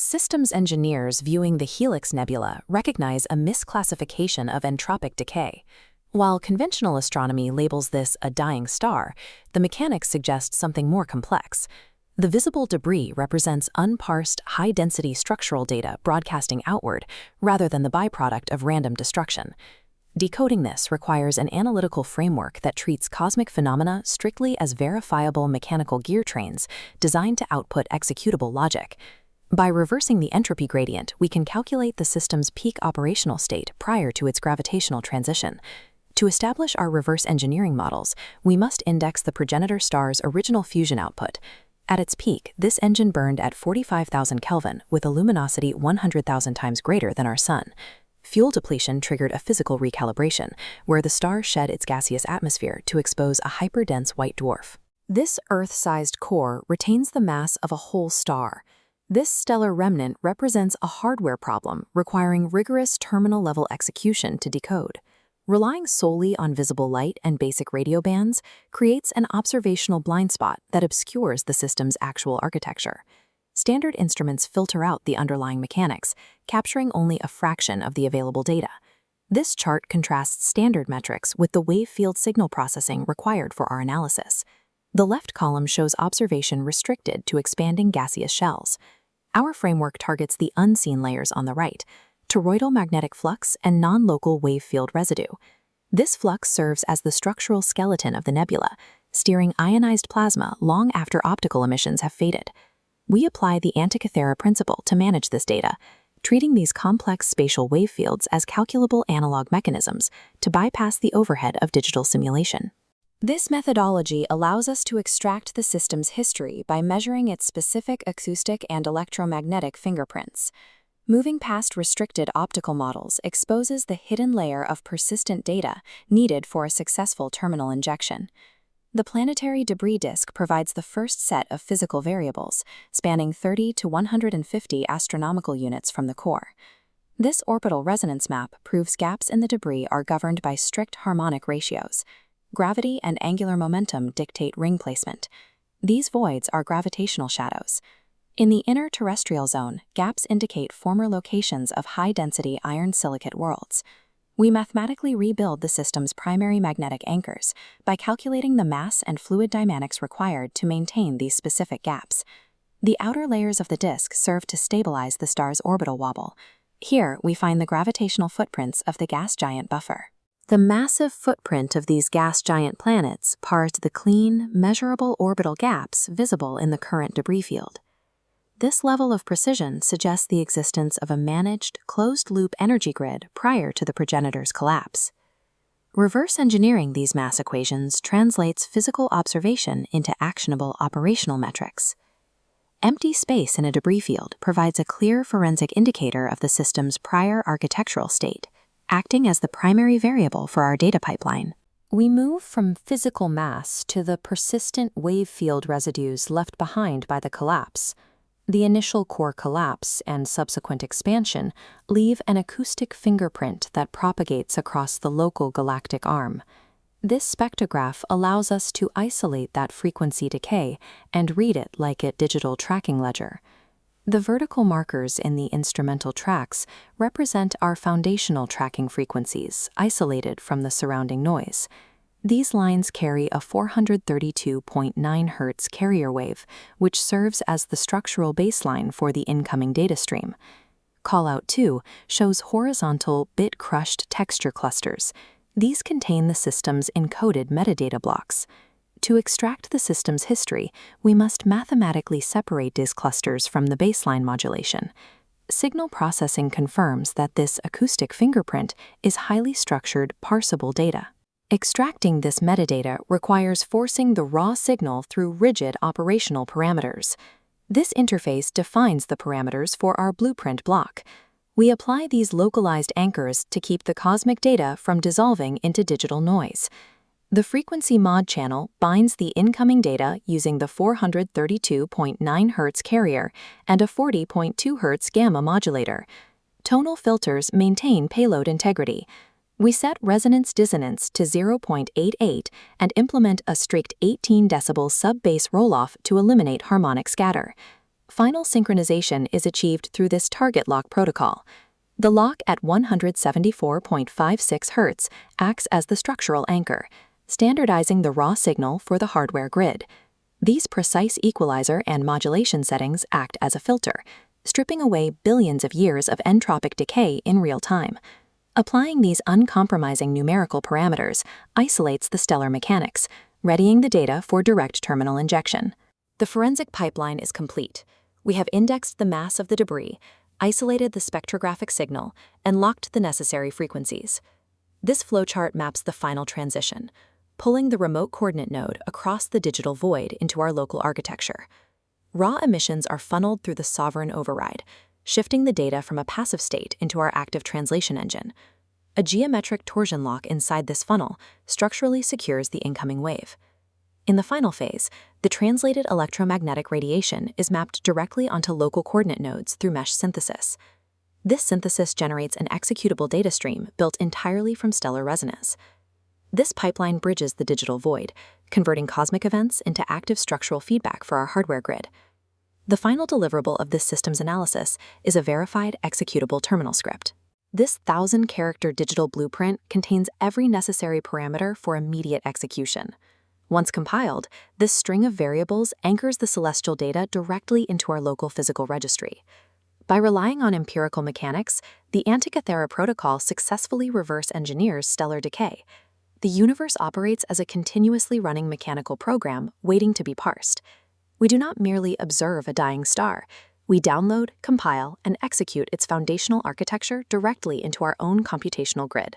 Systems engineers viewing the Helix Nebula recognize a misclassification of entropic decay. While conventional astronomy labels this a dying star, the mechanics suggest something more complex. The visible debris represents unparsed, high-density structural data broadcasting outward, rather than the byproduct of random destruction. Decoding this requires an analytical framework that treats cosmic phenomena strictly as verifiable mechanical gear trains designed to output executable logic. By reversing the entropy gradient, we can calculate the system's peak operational state prior to its gravitational transition. To establish our reverse engineering models, we must index the progenitor star's original fusion output. At its peak, this engine burned at 45,000 Kelvin with a luminosity 100,000 times greater than our Sun. Fuel depletion triggered a physical recalibration, where the star shed its gaseous atmosphere to expose a hyperdense white dwarf. This Earth-sized core retains the mass of a whole star. This stellar remnant represents a hardware problem requiring rigorous terminal-level execution to decode. Relying solely on visible light and basic radio bands creates an observational blind spot that obscures the system's actual architecture. Standard instruments filter out the underlying mechanics, capturing only a fraction of the available data. This chart contrasts standard metrics with the wave field signal processing required for our analysis. The left column shows observation restricted to expanding gaseous shells. Our framework targets the unseen layers on the right, toroidal magnetic flux and non-local wave field residue. This flux serves as the structural skeleton of the nebula, steering ionized plasma long after optical emissions have faded. We apply the Antikythera principle to manage this data, treating these complex spatial wave fields as calculable analog mechanisms to bypass the overhead of digital simulation. This methodology allows us to extract the system's history by measuring its specific acoustic and electromagnetic fingerprints. Moving past restricted optical models exposes the hidden layer of persistent data needed for a successful terminal injection. The planetary debris disk provides the first set of physical variables, spanning 30 to 150 astronomical units from the core. This orbital resonance map proves gaps in the debris are governed by strict harmonic ratios. Gravity and angular momentum dictate ring placement. These voids are gravitational shadows. In the inner terrestrial zone, gaps indicate former locations of high-density iron silicate worlds. We mathematically rebuild the system's primary magnetic anchors by calculating the mass and fluid dynamics required to maintain these specific gaps. The outer layers of the disk serve to stabilize the star's orbital wobble. Here, we find the gravitational footprints of the gas giant buffer. The massive footprint of these gas giant planets part the clean, measurable orbital gaps visible in the current debris field. This level of precision suggests the existence of a managed, closed-loop energy grid prior to the progenitor's collapse. Reverse engineering these mass equations translates physical observation into actionable operational metrics. Empty space in a debris field provides a clear forensic indicator of the system's prior architectural state, acting as the primary variable for our data pipeline. We move from physical mass to the persistent wave field residues left behind by the collapse. The initial core collapse and subsequent expansion leave an acoustic fingerprint that propagates across the local galactic arm. This spectrograph allows us to isolate that frequency decay and read it like a digital tracking ledger. The vertical markers in the instrumental tracks represent our foundational tracking frequencies, isolated from the surrounding noise. These lines carry a 432.9 Hz carrier wave, which serves as the structural baseline for the incoming data stream. Callout 2 shows horizontal bit-crushed texture clusters. These contain the system's encoded metadata blocks. To extract the system's history, we must mathematically separate these clusters from the baseline modulation. Signal processing confirms that this acoustic fingerprint is highly structured, parsable data. Extracting this metadata requires forcing the raw signal through rigid operational parameters. This interface defines the parameters for our blueprint block. We apply these localized anchors to keep the cosmic data from dissolving into digital noise. The frequency mod channel binds the incoming data using the 432.9 Hz carrier and a 40.2 Hz gamma modulator. Tonal filters maintain payload integrity. We set resonance dissonance to 0.88 and implement a strict 18 decibel sub-bass roll-off to eliminate harmonic scatter. Final synchronization is achieved through this target lock protocol. The lock at 174.56 Hz acts as the structural anchor, standardizing the raw signal for the hardware grid. These precise equalizer and modulation settings act as a filter, stripping away billions of years of entropic decay in real time. Applying these uncompromising numerical parameters isolates the stellar mechanics, readying the data for direct terminal injection. The forensic pipeline is complete. We have indexed the mass of the debris, isolated the spectrographic signal, and locked the necessary frequencies. This flowchart maps the final transition, pulling the remote coordinate node across the digital void into our local architecture. Raw emissions are funneled through the sovereign override, shifting the data from a passive state into our active translation engine. A geometric torsion lock inside this funnel structurally secures the incoming wave. In the final phase, the translated electromagnetic radiation is mapped directly onto local coordinate nodes through mesh synthesis. This synthesis generates an executable data stream built entirely from stellar resonance. This pipeline bridges the digital void, converting cosmic events into active structural feedback for our hardware grid. The final deliverable of this systems analysis is a verified executable terminal script. This 1,000-character digital blueprint contains every necessary parameter for immediate execution. Once compiled, this string of variables anchors the celestial data directly into our local physical registry. By relying on empirical mechanics, the Antikythera protocol successfully reverse engineers stellar decay. The universe operates as a continuously running mechanical program waiting to be parsed. We do not merely observe a dying star. We download, compile, and execute its foundational architecture directly into our own computational grid.